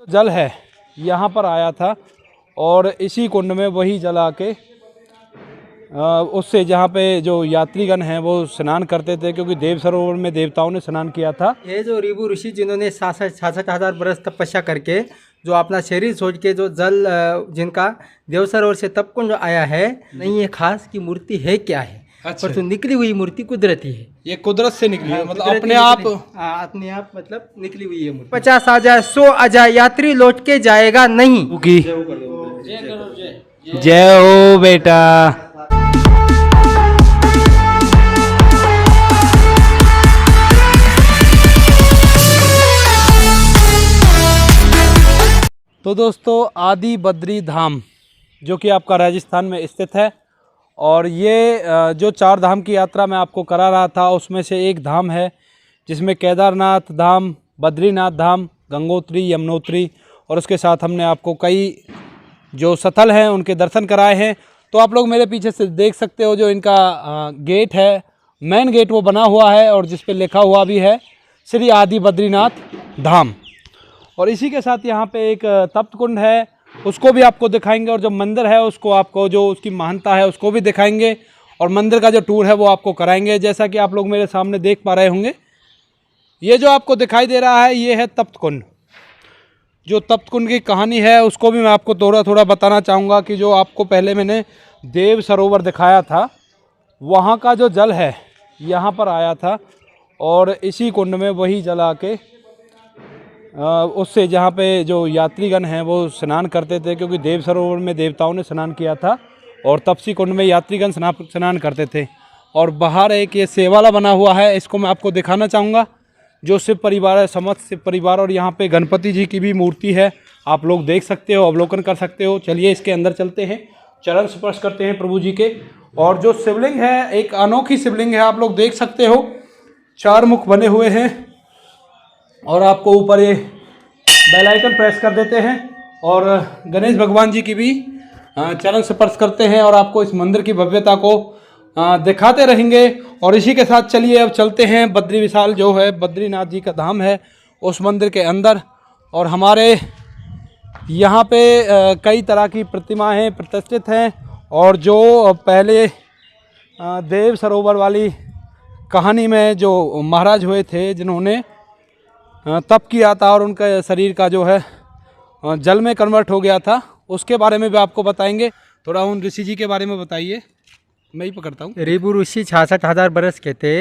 जल है यहाँ पर आया था और इसी कुंड में वही जल आके उससे जहाँ पे जो यात्रीगण हैं वो स्नान करते थे, क्योंकि देव सरोवर में देवताओं ने स्नान किया था। ये जो ऋभु ऋषि जिन्होंने 66,000 बरस तपस्या करके जो अपना शरीर छोड़ के जो जल जिनका देव सरोवर से तप कुंड आया है, नहीं ये खास की मूर्ति है क्या है। अच्छा। पर तो निकली हुई मूर्ति कुदरती है, ये कुदरत से निकली है, मतलब कुदरती अपने आप अपने आप मतलब निकली हुई है मूर्ति। 50,000 100,000 यात्री लौट के जाएगा नहीं की जय हो बेटा। तो दोस्तों, आदि बद्री धाम जो कि आपका राजस्थान में स्थित है, और ये जो 4 धाम की यात्रा मैं आपको करा रहा था उसमें से एक धाम है जिसमें केदारनाथ धाम, बद्रीनाथ धाम, गंगोत्री, यमुनोत्री, और उसके साथ हमने आपको कई जो स्थल हैं उनके दर्शन कराए हैं। तो आप लोग मेरे पीछे से देख सकते हो जो इनका गेट है, मेन गेट वो बना हुआ है और जिस पे लिखा हुआ भी है श्री आदि बद्रीनाथ धाम। और इसी के साथ यहाँ पे एक तप्त कुंड है, उसको भी आपको दिखाएंगे, और जो मंदिर है उसको आपको जो उसकी महानता है उसको भी दिखाएंगे, और मंदिर का जो टूर है वो आपको कराएंगे। जैसा कि आप लोग मेरे सामने देख पा रहे होंगे, ये जो आपको दिखाई दे रहा है ये है तप्त कुंड। जो तप्त कुंड की कहानी है उसको भी मैं आपको थोड़ा थोड़ा बताना चाहूँगा कि जो आपको पहले मैंने देव सरोवर दिखाया था, वहाँ का जो जल है यहाँ पर आया था, और इसी कुंड में वही जल आके उससे जहाँ पे जो यात्रीगण हैं वो स्नान करते थे, क्योंकि देव सरोवर में देवताओं ने स्नान किया था और तपसी कुंड में यात्रीगण स्नान करते थे। और बाहर एक ये सेवाला बना हुआ है, इसको मैं आपको दिखाना चाहूँगा, जो शिव परिवार है, समस्त शिव परिवार, और यहाँ पे गणपति जी की भी मूर्ति है, आप लोग देख सकते हो, अवलोकन कर सकते हो। चलिए इसके अंदर चलते हैं, चरण स्पर्श करते हैं प्रभु जी के। और जो शिवलिंग है एक अनोखी शिवलिंग है, आप लोग देख सकते हो, 4 मुख बने हुए हैं, और आपको ऊपर ये बेल आइकन प्रेस कर देते हैं और गणेश भगवान जी की भी चरण स्पर्श करते हैं, और आपको इस मंदिर की भव्यता को दिखाते रहेंगे। और इसी के साथ चलिए अब चलते हैं बद्री विशाल जो है बद्रीनाथ जी का धाम है उस मंदिर के अंदर। और हमारे यहाँ पे कई तरह की प्रतिमाएँ प्रतिष्ठित हैं, और जो पहले देव सरोवर वाली कहानी में जो महाराज हुए थे जिन्होंने तप किया था और उनका शरीर का जो है जल में कन्वर्ट हो गया था, उसके बारे में भी आपको बताएंगे। थोड़ा उन ऋषि जी के बारे में बताइए, मैं ही पकड़ता हूँ। ऋभु ऋषि 66,000 बरस के थे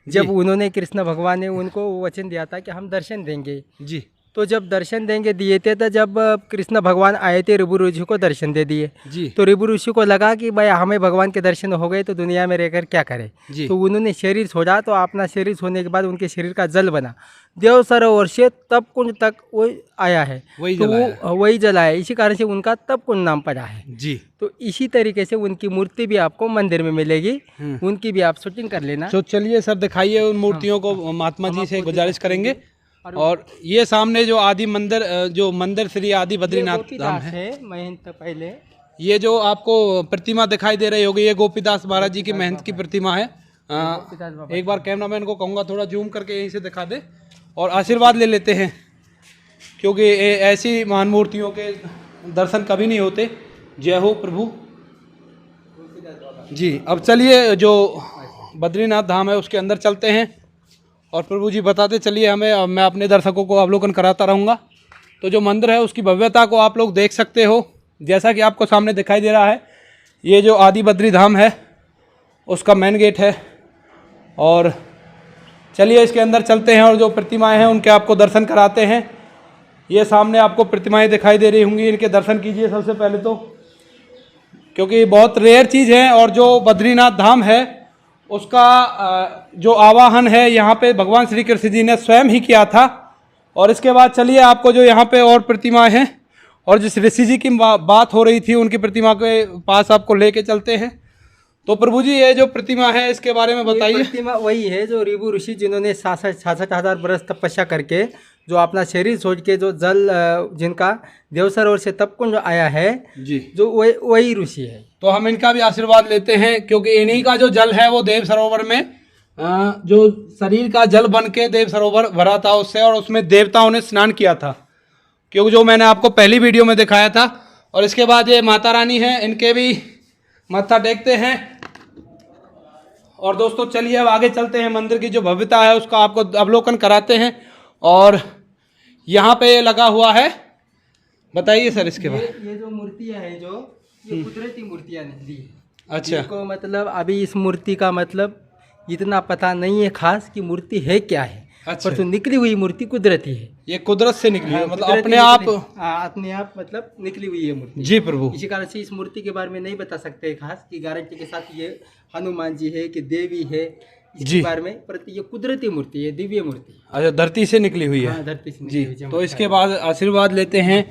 जब उन्होंने कृष्ण भगवान ने उनको वचन दिया था कि हम दर्शन देंगे जी। तो जब दर्शन देंगे दिए थे, तो जब कृष्ण भगवान आए थे ऋभु ऋषि को दर्शन दे दिए जी। तो ऋभु ऋषि को लगा कि भाई हमें भगवान के दर्शन हो गए तो दुनिया में रहकर क्या करें जी। तो उन्होंने शरीर छोड़ा, तो अपना शरीर छोड़ने के बाद उनके शरीर का जल बना, देव सरोवर से तप कुंड तक वो आया है, तो वही जल आया, इसी कारण से उनका तप कुंड नाम पड़ा है जी। तो इसी तरीके से उनकी मूर्ति भी आपको मंदिर में मिलेगी, उनकी भी आप शूटिंग कर लेना। तो चलिए सर दिखाइए उन मूर्तियों को, महात्मा जी से गुजारिश करेंगे। और ये सामने जो आदि मंदिर, जो मंदिर श्री आदि बद्रीनाथ धाम है, महंत पहले ये जो आपको प्रतिमा दिखाई दे रही होगी, ये गोपीदास महाराज जी की महंत की प्रतिमा है। एक बार कैमरामैन को कहूँगा थोड़ा जूम करके यहीं से दिखा दे, और आशीर्वाद ले लेते हैं, क्योंकि ऐसी महान मूर्तियों के दर्शन कभी नहीं होते। जय हो प्रभु जी। अब चलिए जो बद्रीनाथ धाम है उसके अंदर चलते हैं, और प्रभु जी बताते चलिए हमें, मैं अपने दर्शकों को अवलोकन कराता रहूँगा। तो जो मंदिर है उसकी भव्यता को आप लोग देख सकते हो, जैसा कि आपको सामने दिखाई दे रहा है, ये जो आदि बद्री धाम है उसका मेन गेट है। और चलिए इसके अंदर चलते हैं और जो प्रतिमाएं हैं उनके आपको दर्शन कराते हैं। ये सामने आपको प्रतिमाएं दिखाई दे रही होंगी, इनके दर्शन कीजिए सबसे पहले तो, क्योंकि बहुत रेयर चीज़ है। और जो बद्रीनाथ धाम है उसका जो आवाहन है यहाँ पे भगवान श्री कृष्ण जी ने स्वयं ही किया था। और इसके बाद चलिए आपको जो यहाँ पे और प्रतिमाएं हैं और जिस ऋषि जी की बात हो रही थी उनकी प्रतिमा के पास आपको लेके चलते हैं। तो प्रभु जी ये जो प्रतिमा है इसके बारे में बताइए। प्रतिमा वही है जो ऋभु ऋषि जिन्होंने 66,000 बरस तपस्या करके जो अपना शरीर छोड़ के जो जल जिनका देव सरोवर से तप कुंड आया है जी, जो वही ऋषि है। तो हम इनका भी आशीर्वाद लेते हैं, क्योंकि इन्हीं का जो जल है वो देव सरोवर में जो शरीर का जल बन के देव सरोवर भरा था उससे, और उसमें देवताओं ने स्नान किया था। क्योंकि जो मैंने आपको पहली वीडियो में दिखाया था। और इसके बाद ये माता रानी हैं, इनके भी मत्था टेकते हैं। और दोस्तों चलिए अब आगे चलते हैं, मंदिर की जो भव्यता है उसका आपको अवलोकन कराते हैं। और यहाँ पे लगा हुआ है, बताइए सर इसके बाद। ये जो मूर्तियाँ हैं जो ये कुदरती मूर्तियाँ निकली है। अच्छा, जिनको मतलब अभी इस मूर्ति का मतलब इतना पता नहीं है खास कि मूर्ति है क्या है। अच्छा। पर तो निकली हुई मूर्ति कुदरती है, ये कुदरत से निकली है, मतलब कुदरती अपने आप। अपने आप मतलब निकली हुई है मूर्ति। जी प्रभु। इसी कारण से इस मूर्ति के बारे में नहीं बता सकते खास कि गारंटी के साथ ये हनुमान जी है कि देवी है इसके बारे में, पर ये कुदरती मूर्ति है, दिव्य मूर्ति है। अच्छा, धरती से निकली हुई है। हाँ, धरती से जी। निकली हुई। तो इसके बाद आशीर्वाद लेते हैं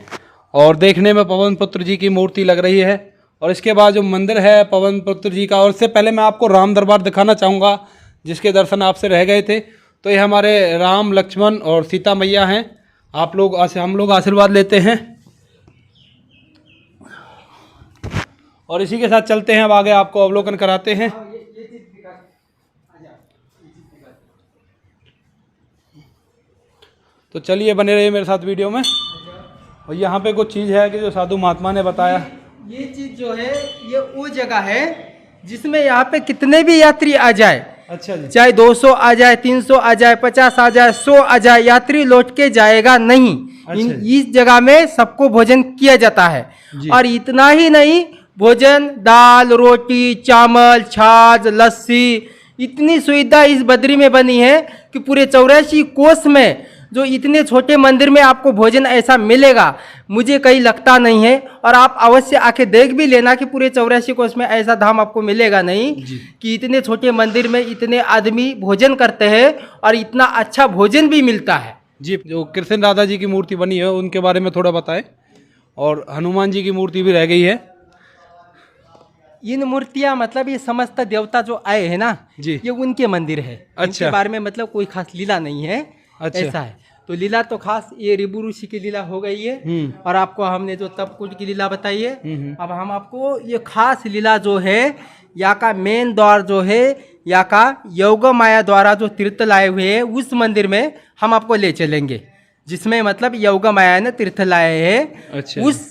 और देखने में पवन पुत्र जी की मूर्ति लग रही है। और इसके बाद जो मंदिर है पवन पुत्र जी का, और इससे पहले मैं आपको राम दरबार दिखाना चाहूँगा जिसके दर्शन आपसे रह गए थे। तो ये हमारे राम लक्ष्मण और सीता मैया हैं। हम लोग आशीर्वाद लेते हैं और इसी के साथ चलते हैं, अब आगे आपको अवलोकन कराते हैं। तो चलिए बने रहिए मेरे साथ वीडियो में। और यहाँ पे कुछ चीज़ है कि जो साधु महात्मा ने बताया। ये चीज जो है ये वो जगह है जिसमें यहाँ पे कितने भी यात्री आ जाए, अच्छा जी। चाहे 200 आ जाए, 300 आ जाए, 50 आ जाए, 100 आ जाए, यात्री लौट के जाएगा नहीं। अच्छा। इस जगह में सबको भोजन किया जाता है। और इतना ही नहीं, भोजन दाल रोटी चावल छाछ लस्सी इतनी सुविधा इस बद्री में बनी है कि पूरे 84 कोस में जो इतने छोटे मंदिर में आपको भोजन ऐसा मिलेगा मुझे कहीं लगता नहीं है। और आप अवश्य आके देख भी लेना कि पूरे 84 कोस में ऐसा धाम आपको मिलेगा नहीं कि इतने छोटे मंदिर में इतने आदमी भोजन करते हैं और इतना अच्छा भोजन भी मिलता है। जी, जो कृष्ण राधा जी की मूर्ति बनी है उनके बारे में थोड़ा बताएं। और हनुमान जी की मूर्ति भी रह गई है। इन मूर्तियां मतलब ये समस्त देवता जो आए हैं ना जी, ये उनके मंदिर है। अच्छा। इनके बारे में मतलब कोई खास लीला नहीं है। अच्छा। ऐसा है तो लीला तो खास ये ऋभु ऋषि की लीला हो गई है। और आपको हमने जो तपकुंड की लीला बताई है, अब हम आपको ये खास लीला जो है यहाँ का मेन द्वार जो है यहाँ का योग माया द्वारा जो तीर्थ लाए हुए हैं उस मंदिर में हम आपको ले चलेंगे, जिसमें मतलब योग माया ने तीर्थ लाए हैं। अच्छा। उस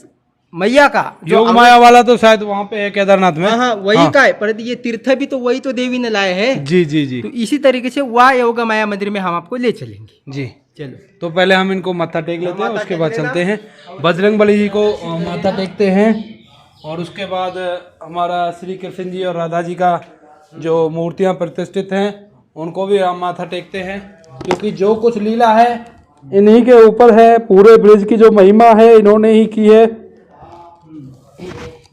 मैया का योग माया वाला तो शायद वहाँ पे है केदारनाथ में। हाँ वही का है, पर ये तीर्थ भी तो वही तो देवी ने लाए हैं। जी जी जी। तो इसी तरीके से वह योग माया मंदिर में हम आपको ले चलेंगे। जी चलो, तो पहले हम इनको माथा टेक लेते हैं, माथा उसके टेक बाद लेना। चलते हैं बजरंग बली जी को माथा टेकते हैं। और उसके बाद हमारा श्री कृष्ण जी और राधा जी का जो मूर्तियां प्रतिष्ठित हैं उनको भी हम माथा टेकते हैं, क्योंकि जो कुछ लीला है इन्हीं के ऊपर है। पूरे ब्रिज की जो महिमा है इन्होंने ही की है।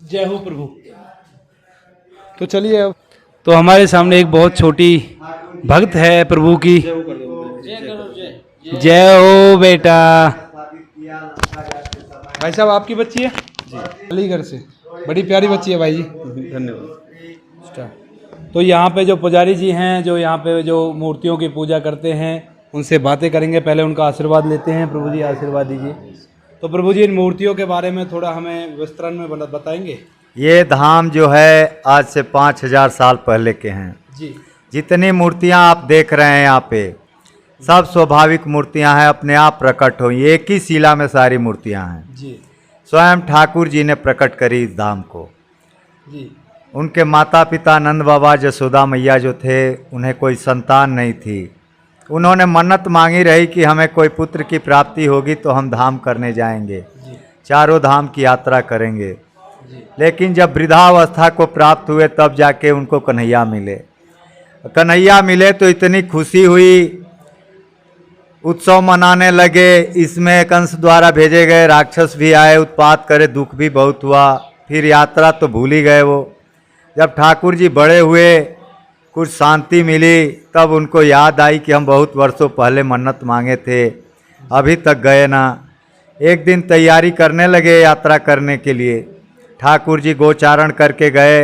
जय हो प्रभु। तो चलिए अब तो हमारे सामने एक बहुत छोटी भक्त है प्रभु की। जय हो बेटा। भाई साहब आपकी बच्ची है अलीगढ़ से, बड़ी प्यारी बच्ची है भाई जी। धन्यवाद। तो यहाँ पे जो पुजारी जी हैं जो यहाँ पे जो मूर्तियों की पूजा करते हैं उनसे बातें करेंगे, पहले उनका आशीर्वाद लेते हैं। प्रभु जी आशीर्वाद दीजिए। तो प्रभु जी इन मूर्तियों के बारे में थोड़ा हमें विस्तरण में बताएंगे। ये धाम जो है आज से 5000 साल पहले के हैं जी। जितनी मूर्तियां आप देख रहे हैं यहाँ पे सब स्वाभाविक मूर्तियां हैं, अपने आप प्रकट हुई। एक ही शिला में सारी मूर्तियां हैं जी। स्वयं ठाकुर जी ने प्रकट करी इस धाम को। जी। उनके माता पिता नंद बाबा जसोदा मैया जो थे उन्हें कोई संतान नहीं थी। उन्होंने मन्नत मांगी रही कि हमें कोई पुत्र की प्राप्ति होगी तो हम धाम करने जाएंगे, चारों धाम की यात्रा करेंगे। लेकिन जब वृद्धावस्था को प्राप्त हुए तब जाके उनको कन्हैया मिले। कन्हैया मिले तो इतनी खुशी हुई, उत्सव मनाने लगे। इसमें कंस द्वारा भेजे गए राक्षस भी आए, उत्पात करे, दुख भी बहुत हुआ। फिर यात्रा तो भूल ही गए वो। जब ठाकुर जी बड़े हुए कुछ शांति मिली तब उनको याद आई कि हम बहुत वर्षों पहले मन्नत मांगे थे, अभी तक गए ना। एक दिन तैयारी करने लगे यात्रा करने के लिए। ठाकुर जी गोचारण करके गए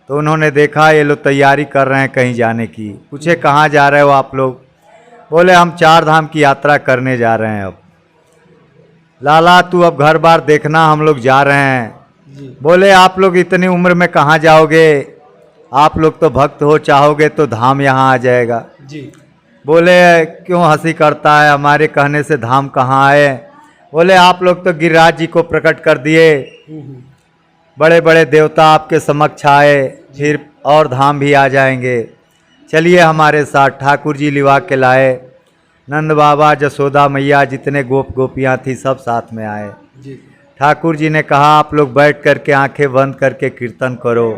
तो उन्होंने देखा ये लोग तैयारी कर रहे हैं कहीं जाने की। पूछे कहाँ जा रहे हो आप लोग? बोले हम 4 धाम की यात्रा करने जा रहे हैं। अब लाला तू अब घर बार देखना, हम लोग जा रहे हैं। बोले आप लोग इतनी उम्र में कहाँ जाओगे? आप लोग तो भक्त हो, चाहोगे तो धाम यहाँ आ जाएगा। जी। बोले क्यों हंसी करता है, हमारे कहने से धाम कहाँ आए? बोले आप लोग तो गिरिराज जी को प्रकट कर दिए, बड़े बड़े देवता आपके समक्ष आए, फिर और धाम भी आ जाएंगे, चलिए हमारे साथ। ठाकुर जी लिवा के लाए, नंद बाबा, जसोदा मैया, जितने गोप गोपियाँ थी सब साथ में आए। ठाकुर जी ने कहा आप लोग बैठ करके आंखें बंद करके कीर्तन करो,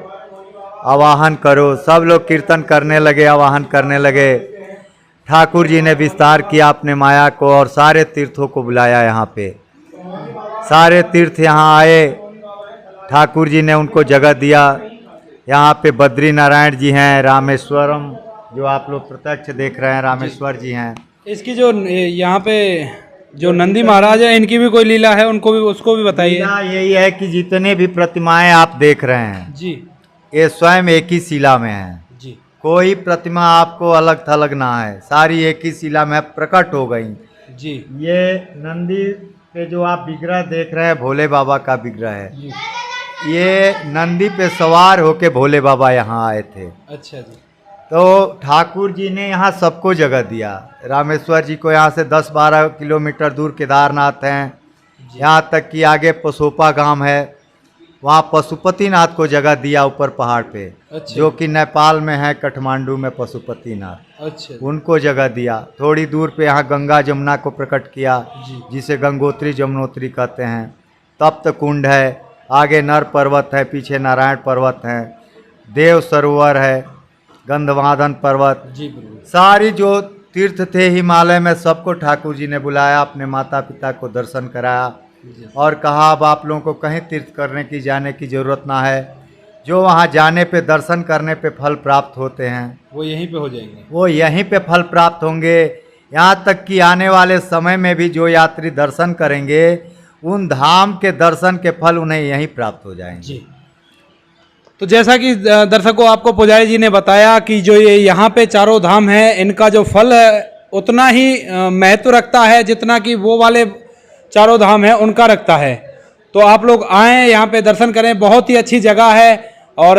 आवाहन करो। सब लोग कीर्तन करने लगे, आवाहन करने लगे। ठाकुर जी ने विस्तार किया अपने माया को और सारे तीर्थों को बुलाया यहाँ पे। सारे तीर्थ यहाँ आए, ठाकुर जी ने उनको जगह दिया। यहाँ पे बद्री नारायण जी हैं, रामेश्वरम जो आप लोग प्रत्यक्ष देख रहे हैं, रामेश्वर जी हैं। इसकी जो यहाँ पे जो नंदी महाराज है, इनकी भी कोई लीला है, उनको भी, उसको भी बताइए। लीला यही है कि जितने भी प्रतिमाएं आप देख रहे हैं जी, ये स्वयं एक ही शिला में है। जी, कोई प्रतिमा आपको अलग थलग ना है, सारी एक ही शिला में प्रकट हो गई। जी, ये नंदी पे जो आप विग्रह देख रहे हैं भोले बाबा का विग्रह है। जी। ये नंदी पे सवार होके भोले बाबा यहाँ आए थे। अच्छा जी। तो ठाकुर जी ने यहाँ सबको जगह दिया। रामेश्वर जी को यहाँ से 10-12 किलोमीटर दूर केदारनाथ हैं, यहाँ तक कि आगे पसोपा गांव है, वहाँ पशुपतिनाथ को जगह दिया ऊपर पहाड़ पे। अच्छा। जो कि नेपाल में है, काठमांडू में पशुपतिनाथ, अच्छा। उनको जगह दिया। थोड़ी दूर पे यहाँ गंगा जमुना को प्रकट किया, जी। जिसे गंगोत्री जमुनोत्री कहते हैं। तप्त कुंड है, आगे नर पर्वत है, पीछे नारायण पर्वत है, देव सरोवर है, गंधमादन पर्वत। जी बिल्कुल। सारी जो तीर्थ थे हिमालय में, सबको ठाकुर जी ने बुलाया, अपने माता पिता को दर्शन कराया और कहा अब आप लोगों को कहीं तीर्थ करने की जाने की ज़रूरत ना है। जो वहाँ जाने पे, दर्शन करने पे फल प्राप्त होते हैं वो यहीं पे हो जाएंगे, वो यहीं पे फल प्राप्त होंगे। यहाँ तक कि आने वाले समय में भी जो यात्री दर्शन करेंगे, उन धाम के दर्शन के फल उन्हें यहीं प्राप्त हो जाएंगे। जी। तो जैसा कि दर्शकों आपको पुजारी जी ने बताया कि जो ये यहाँ पे चारों धाम है, इनका जो फल है उतना ही महत्व रखता है जितना कि वो वाले चारों धाम है उनका रखता है। तो आप लोग आएँ, यहाँ पे दर्शन करें। बहुत ही अच्छी जगह है और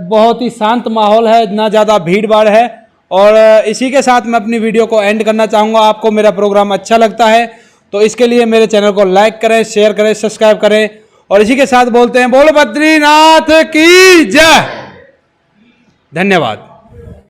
बहुत ही शांत माहौल है, ना ज़्यादा भीड़ भाड़ है। और इसी के साथ मैं अपनी वीडियो को एंड करना चाहूँगा। आपको मेरा प्रोग्राम अच्छा लगता है तो इसके लिए मेरे चैनल को लाइक करें, शेयर करें, सब्सक्राइब करें। और इसी के साथ बोलते हैं बोलो बद्रीनाथ की जय। धन्यवाद।